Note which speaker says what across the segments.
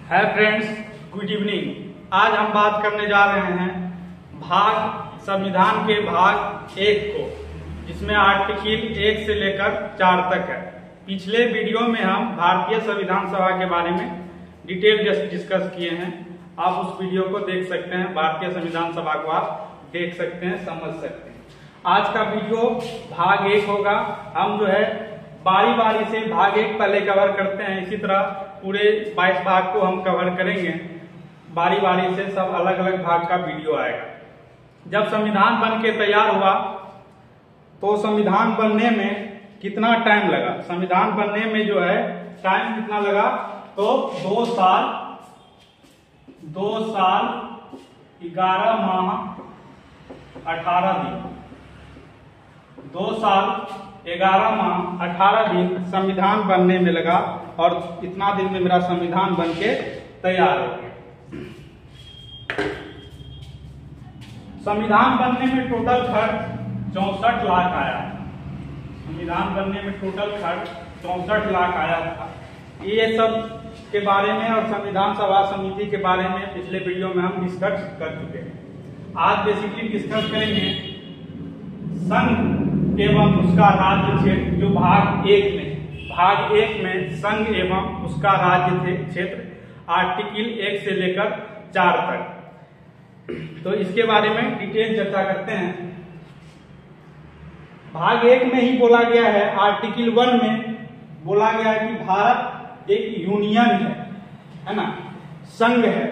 Speaker 1: Hi friends, good evening. आज हम बात करने जा रहे हैं संविधान के भाग 1 को, जिसमें आर्टिकल 1 से लेकर 4 तक है। पिछले वीडियो में हम भारतीय संविधान सभा के बारे में डिटेल डिस्कस किए हैं। आप उस वीडियो को देख सकते हैं, भारतीय संविधान सभा को आप देख सकते हैं, समझ सकते हैं। आज का वीडियो भाग 1 होगा। हम जो है बारी बारी से भाग 1 पहले कवर करते हैं, इसी तरह पूरे 22 भाग को हम कवर करेंगे। बारी बारी से सब अलग अलग भाग का वीडियो आएगा। जब संविधान बन के तैयार हुआ तो संविधान बनने में कितना टाइम लगा? संविधान बनने में जो है टाइम कितना लगा? तो 2 साल 11 माह 18 दिन 2 साल 11 माह 18 दिन संविधान बनने में लगा, और इतना दिन में मेरा संविधान बन के तैयार हो गया। संविधान बनने में टोटल खर्च 64 लाख आया। संविधान बनने में टोटल खर्च 64 लाख आया था। ये सब के बारे में और संविधान सभा समिति के बारे में पिछले वीडियो में हम डिस्कस कर चुके हैं। आज बेसिकली डिस्कस करेंगे संघ एवं उसका राज्य क्षेत्र, जो भाग 1 में संघ एवं उसका राज्य क्षेत्र आर्टिकल 1 से लेकर 4 तक। तो इसके बारे में डिटेल चर्चा करते हैं। भाग 1 में ही बोला गया है, आर्टिकल 1 में बोला गया है कि भारत एक यूनियन है ना, संघ है।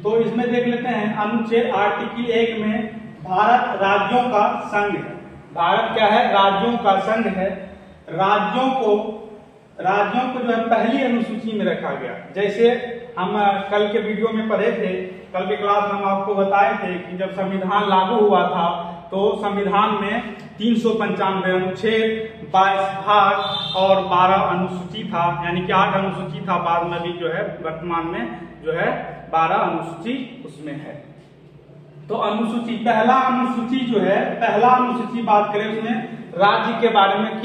Speaker 1: तो इसमें देख लेते हैं अनुच्छेद आर्टिकल 1 में भारत राज्यों का संघ है। भारत क्या है? राज्यों का संघ है। राज्यों को जो है पहली अनुसूची में रखा गया। जैसे हम कल के वीडियो में पढ़े थे, कल के क्लास में हम आपको बताए थे कि जब संविधान लागू हुआ था तो संविधान में 395 अनुच्छेद, 22 भाग और 12 अनुसूची था, यानी कि 8 अनुसूची था। बाद में भी जो है वर्तमान में जो है 12 अनुसूची उसमें है। तो अनुसूची, पहला अनुसूची जो है, पहला अनुसूची बात करें उसमें राज्य के बारे में,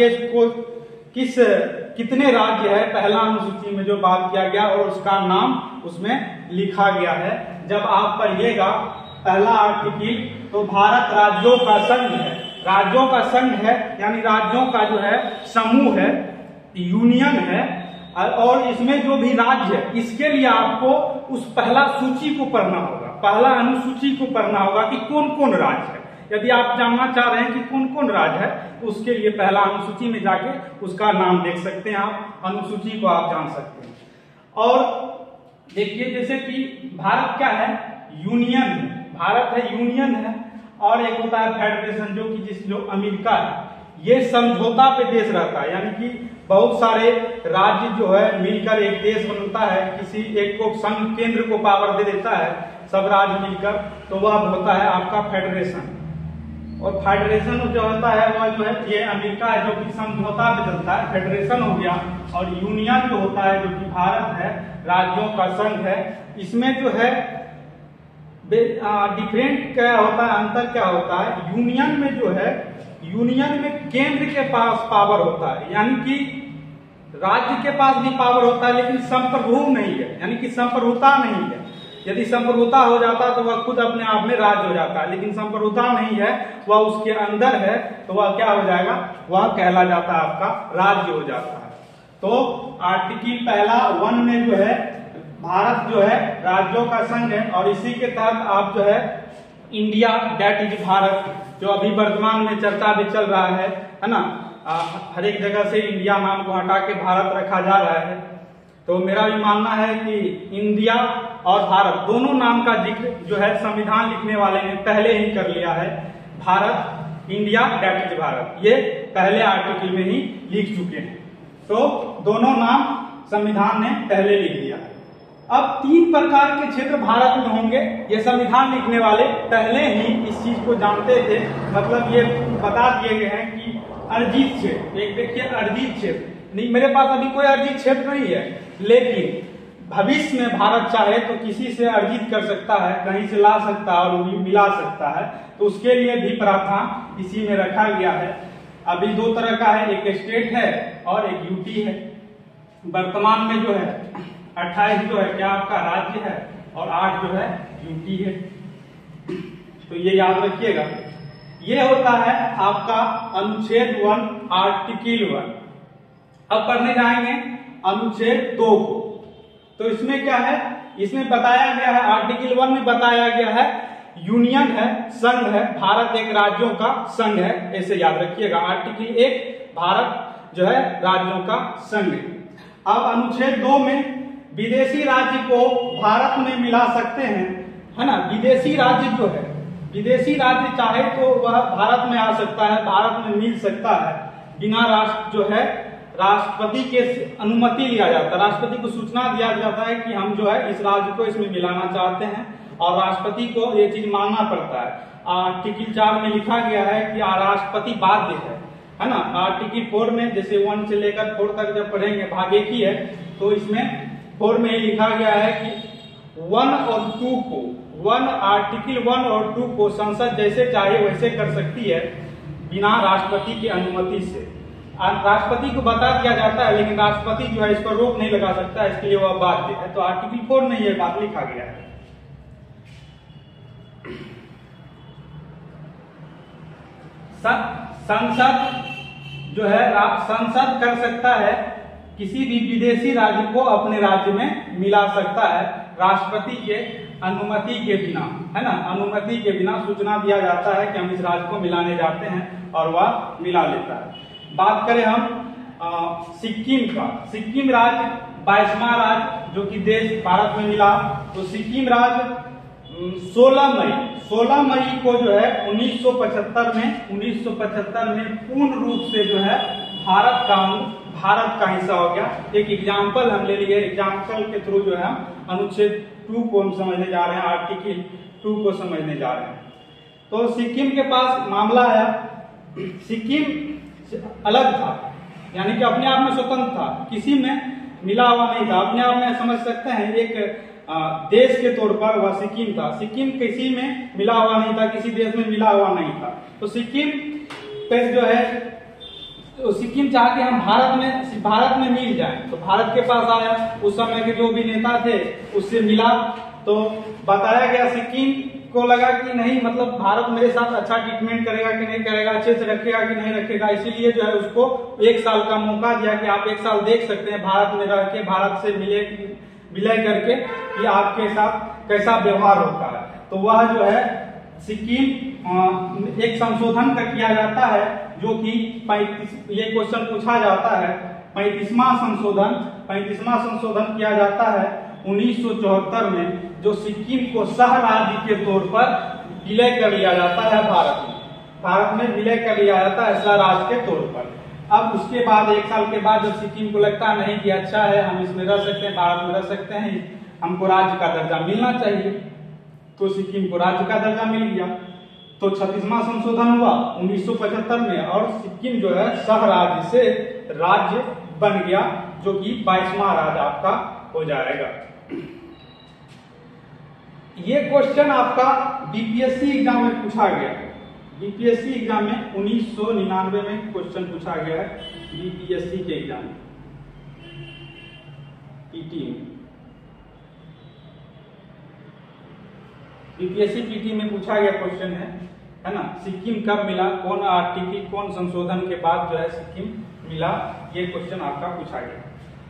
Speaker 1: कितने राज्य है, पहला अनुसूची में जो बात किया गया और उसका नाम उसमें लिखा गया है। जब आप पढ़िएगा पहला आर्टिकल, तो भारत राज्यों का संघ है। राज्यों का संघ है यानी राज्यों का जो है समूह है, यूनियन है। और इसमें जो भी राज्य है, इसके लिए आपको उस पहला सूची को पढ़ना होगा, पहला अनुसूची को पढ़ना होगा कि कौन कौन राज्य है। यदि आप जानना चाह रहे हैं कि कौन कौन राज्य है, तो उसके लिए पहला अनुसूची में जाके उसका नाम देख सकते हैं, आप अनुसूची को आप जान सकते हैं। और देखिए, जैसे कि भारत क्या है? यूनियन है। भारत है, यूनियन है। और एक होता है फेडरेशन, जो अमेरिका है। ये समझौता पे देश रहता है, यानी कि बहुत सारे राज्य जो है मिलकर एक देश बनता है। किसी एक को संघ केंद्र को पावर दे देता है, सब राज्य मिलकर, तो वह होता है आपका फेडरेशन। और फेडरेशन जो होता है वह जो है ये अमेरिका है, जो कि समझौता पे चलता है, फेडरेशन हो गया। और यूनियन जो होता है, जो कि भारत है, राज्यों का संघ है। इसमें जो है डिफरेंट क्या होता है, अंतर क्या होता है? यूनियन में जो है, यूनियन में केंद्र के पास पावर होता है, यानी कि राज्य के पास भी पावर होता है, लेकिन संप्रभु नहीं है, यानी कि संप्रभुता नहीं है। यदि संप्रभुता हो जाता तो वह खुद अपने आप में राज्य हो जाता है, लेकिन संप्रभुता नहीं है, वह उसके अंदर है, तो वह क्या हो जाएगा? वह कहला जाता है, आपका राज्य हो जाता है। तो आर्टिकल पहला 1 में जो है भारत जो है राज्यों का संघ है, और इसी के तहत आप जो है इंडिया, दैट इज भारत, जो अभी वर्तमान में चर्चा भी चल रहा है ना, हर एक जगह से इंडिया नाम को हटा के भारत रखा जा रहा है। तो मेरा भी मानना है कि इंडिया और भारत दोनों नाम का जिक्र जो है संविधान लिखने वाले ने पहले ही कर लिया है। Bharat, India, that is Bharat, ये पहले आर्टिकल में ही लिख चुके हैं। तो दोनों नाम संविधान ने पहले लिख दिया है। अब 3 प्रकार के क्षेत्र भारत में होंगे। ये संविधान लिखने वाले पहले ही इस चीज को जानते थे, मतलब ये बता दिए गए हैं कि अर्जित क्षेत्र, एक देखिए अर्जित क्षेत्र नहीं, मेरे पास अभी कोई अर्जित क्षेत्र नहीं है, लेकिन भविष्य में भारत चाहे तो किसी से अर्जित कर सकता है, कहीं से ला सकता है और मिला सकता है। तो उसके लिए भी प्रावधान इसी में रखा गया है। अभी 2 तरह का है, एक स्टेट है और एक यूटी है। वर्तमान में जो है 28 जो है क्या आपका राज्य है और 8 जो है यूटी है। तो ये याद रखिएगा। ये होता है आपका अनुच्छेद 1 आर्टिकल 1। अब पढ़ने जाएंगे अनुच्छेद 2 को। तो इसमें क्या है, इसमें बताया गया है, आर्टिकल 1 में बताया गया है यूनियन है, संघ है, भारत एक राज्यों का संघ है, ऐसे याद रखिएगा। आर्टिकल 1 भारत जो है राज्यों का संघ है। अब अनुच्छेद 2 में विदेशी राज्य को भारत में मिला सकते हैं, है ना। विदेशी राज्य जो है, विदेशी राज्य चाहे तो वह भारत में आ सकता है, भारत में मिल सकता है, बिना राष्ट्र जो है राष्ट्रपति के अनुमति लिया जाता है। राष्ट्रपति को सूचना दिया जाता है कि हम जो है इस राज्य को इसमें मिलाना चाहते हैं और राष्ट्रपति को ये चीज मानना पड़ता है। आर्टिकल 4 में लिखा गया है कि राष्ट्रपति बाध्य है ना। आर्टिकल 4 में जैसे 1 से लेकर 4 तक जब पढ़ेंगे भाग एक ही है, तो इसमें 4 में लिखा गया है कि 1 और 2 को, आर्टिकल 1 और 2 को संसद जैसे चाहे वैसे कर सकती है बिना राष्ट्रपति की अनुमति से। राष्ट्रपति को बता दिया जाता है, लेकिन राष्ट्रपति जो है इस पर रोक नहीं लगा सकता, इसके लिए वह बाध्य है। तो आर्टिकल 4 में यह बात लिखा गया है। संसद जो है संसद कर सकता है किसी भी विदेशी राज्य को अपने राज्य में मिला सकता है राष्ट्रपति के अनुमति के बिना, है ना। अनुमति के बिना सूचना दिया जाता है कि हम इस राज्य को मिलाने जाते हैं और वह मिला लेता है। बात करें हम सिक्किम का। सिक्किम राज्य 22वां राज्य जो कि देश भारत में मिला। तो सिक्किम राज्य 16 मई को जो है 1975 में पूर्ण रूप से जो है भारत का हिस्सा हो गया। एक एग्जाम्पल हम ले लिए, एग्जाम्पल के थ्रू जो है हम अनुच्छेद 2 को हम समझने जा रहे हैं, आर्टिकल 2 को समझने जा रहे हैं। तो सिक्किम के पास मामला आया, सिक्किम अलग था, यानी कि अपने आप में स्वतंत्र था, किसी में मिला हुआ नहीं था। अपने आप में समझ सकते हैं एक देश के तौर पर वह सिक्किम था। सिक्किम किसी में मिला हुआ नहीं था, किसी देश में मिला हुआ नहीं था। तो सिक्किम पे जो है, तो सिक्किम चाह के हम भारत में मिल जाए, तो भारत के पास आया। उस समय के जो भी नेता थे उससे मिला, तो बताया गया, सिक्किम को लगा कि नहीं, मतलब भारत मेरे साथ अच्छा ट्रीटमेंट करेगा कि नहीं करेगा, अच्छे से रखेगा कि नहीं रखेगा, इसीलिए जो है उसको 1 साल का मौका दिया कि आप 1 साल देख सकते हैं भारत में रह के, भारत से विलय करके कि आपके साथ कैसा व्यवहार होता है। तो वह जो है सिक्किम एक संशोधन का किया जाता है, जो कि 35, ये क्वेश्चन पूछा जाता है, 35वां संशोधन किया जाता है 1974 में, जो सिक्किम को सह राज्य के तौर पर विलय कर लिया जाता है भारत में विलय कर लिया जाता है सह राज्य के तौर पर। अब उसके बाद 1 साल के बाद जब सिक्किम को लगता है नहीं कि अच्छा है, हम इसमें रह सकते हैं, भारत में रह सकते हैं, हमको राज्य का दर्जा मिलना चाहिए, तो सिक्किम को राज्य का दर्जा मिल गया। तो 36वां संशोधन हुआ 1975 में और सिक्किम जो है सह राज्य से राज्य बन गया, जो कि 22वां राज्य आपका हो जाएगा। ये क्वेश्चन आपका बीपीएससी एग्जाम में पूछा गया है। बीपीएससी एग्जाम में 1999 में क्वेश्चन पूछा गया है, बीपीएससी के एग्जाम में, पीटी में, बीपीएससी पीटी में पूछा गया क्वेश्चन है ना। सिक्किम कब मिला, कौन आर्टिकल, कौन संशोधन के बाद जो है सिक्किम मिला, ये क्वेश्चन आपका पूछा गया।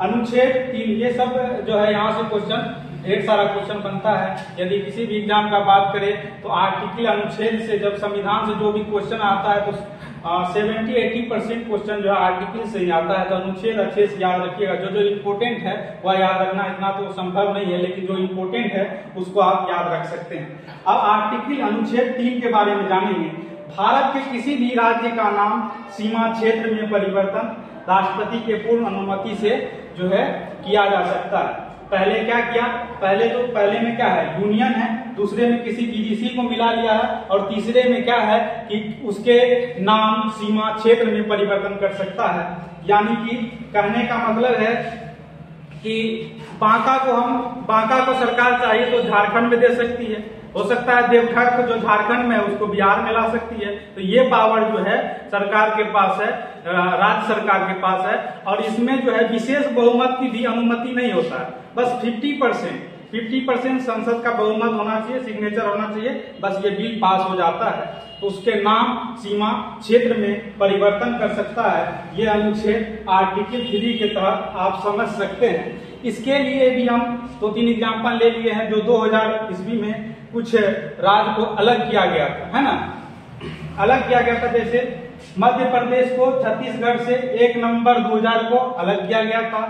Speaker 1: अनुच्छेद 3, ये सब जो है यहाँ से क्वेश्चन, ढेर सारा क्वेश्चन बनता है। यदि किसी भी एग्जाम का बात करें तो आर्टिकल, अनुच्छेद से, जब संविधान से जो भी क्वेश्चन आता है तो 70-80% क्वेश्चन जो है आर्टिकल से ही आता है। तो अनुच्छेद अच्छे से याद रखिएगा, जो इम्पोर्टेंट है वह याद रखना इतना तो संभव नहीं है, लेकिन जो इम्पोर्टेंट है उसको आप याद रख सकते हैं। अब आर्टिकल अनुच्छेद 3 के बारे में जानेंगे। भारत के किसी भी राज्य का नाम, सीमा क्षेत्र में परिवर्तन राष्ट्रपति के पूर्ण अनुमति से जो है किया जा सकता है। पहले क्या किया, पहले में क्या है, यूनियन है, दूसरे में किसी विदेशी को मिला लिया है, और तीसरे में क्या है कि उसके नाम, सीमा क्षेत्र में परिवर्तन कर सकता है। यानी कि कहने का मतलब है कि बांका को सरकार चाहिए तो झारखंड में दे सकती है, हो सकता है देवघर जो झारखंड में है उसको बिहार में ला सकती है। तो ये पावर जो है सरकार के पास है, राज्य सरकार के पास है। और इसमें जो है विशेष बहुमत की भी अनुमति नहीं होता है, बस 50% संसद का बहुमत होना चाहिए, सिग्नेचर होना चाहिए, बस ये बिल पास हो जाता है। तो उसके नाम, सीमा, क्षेत्र में परिवर्तन कर सकता है। ये अनुच्छेद आर्टिकल 3 के तहत आप समझ सकते हैं। इसके लिए भी हम 2-3 एग्जाम्पल ले लिए हैं। जो 2000 ईस्वी में कुछ राज्य को अलग किया गया था, है ना, अलग किया गया था। जैसे मध्य प्रदेश को छत्तीसगढ़ से 1 नवंबर 2000 को अलग किया गया था।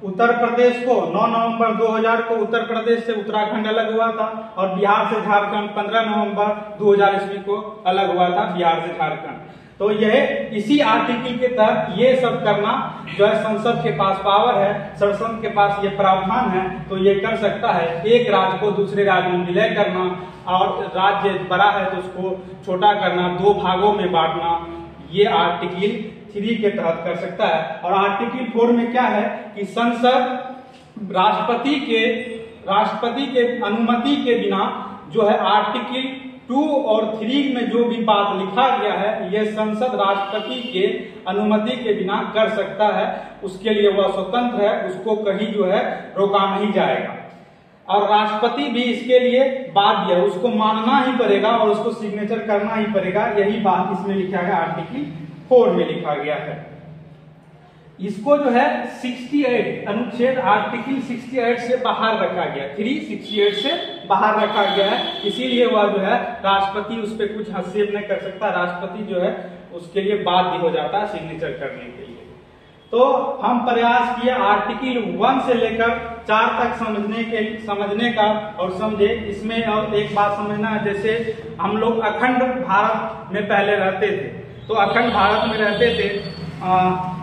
Speaker 1: उत्तर प्रदेश को 9 नवंबर 2000 को उत्तर प्रदेश से उत्तराखंड अलग हुआ था। और बिहार से झारखंड 15 नवंबर 2000 ईस्वी को अलग हुआ था, बिहार से झारखंड। तो यह इसी आर्टिकल के तहत ये सब करना जो है संसद के पास पावर है, संसद के पास ये प्रावधान है, तो ये कर सकता है। एक राज्य को दूसरे राज्य में विलय करना, और राज्य बड़ा है तो उसको छोटा करना, 2 भागों में बांटना, ये आर्टिकल 3 के तहत कर सकता है। और आर्टिकल 4 में क्या है कि संसद राष्ट्रपति के अनुमति के बिना जो है आर्टिकल 2 और 3 में जो भी बात लिखा गया है, यह संसद राष्ट्रपति के अनुमति के बिना कर सकता है। उसके लिए वह स्वतंत्र है, उसको कहीं जो है रोका नहीं जाएगा। और राष्ट्रपति भी इसके लिए बाध्य है, उसको मानना ही पड़ेगा और उसको सिग्नेचर करना ही पड़ेगा। यही बात इसमें लिखा है, आर्टिकल 4 में लिखा गया है। इसको जो है 68 अनुच्छेद आर्टिकल 68 से बाहर रखा गया, 368 से बाहर रखा गया है। इसीलिए वह जो है राष्ट्रपति उस पर कुछ हस्तक्षेप नहीं कर सकता। राष्ट्रपति जो है उसके लिए बाध्य हो जाता है सिग्नेचर करने के लिए। तो हम प्रयास किए आर्टिकल 1 से लेकर 4 तक समझने का और समझे। इसमें और एक बात समझना है, जैसे हम लोग अखंड भारत में पहले रहते थे, तो अखंड भारत में रहते थे।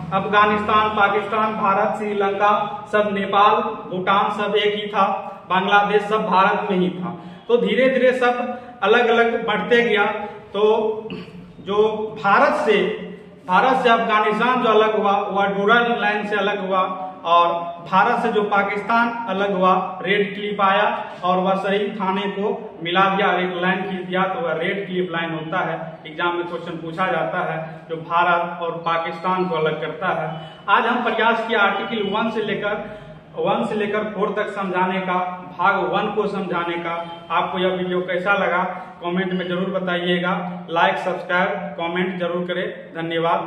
Speaker 1: अफगानिस्तान, पाकिस्तान, भारत, श्रीलंका, सब नेपाल, भूटान सब एक ही था, बांग्लादेश सब भारत में ही था। तो धीरे धीरे सब अलग अलग बढ़ते गया। तो जो भारत से अफगानिस्तान जो अलग हुआ वह डूरल लाइन से अलग हुआ, और भारत से जो पाकिस्तान अलग हुआ रेड क्लिफ आया, और वह सही थाने को मिला दिया और एक लाइन खींच दिया, तो वह रेड क्लिफ लाइन होता है। एग्जाम में क्वेश्चन पूछा जाता है जो भारत और पाकिस्तान को अलग करता है। आज हम प्रयास किया आर्टिकल 1 से लेकर 4 तक समझाने का, भाग 1 को समझाने का। आपको यह वीडियो कैसा लगा कमेंट में जरूर बताइएगा। लाइक, सब्सक्राइब, कमेंट जरूर करें। धन्यवाद।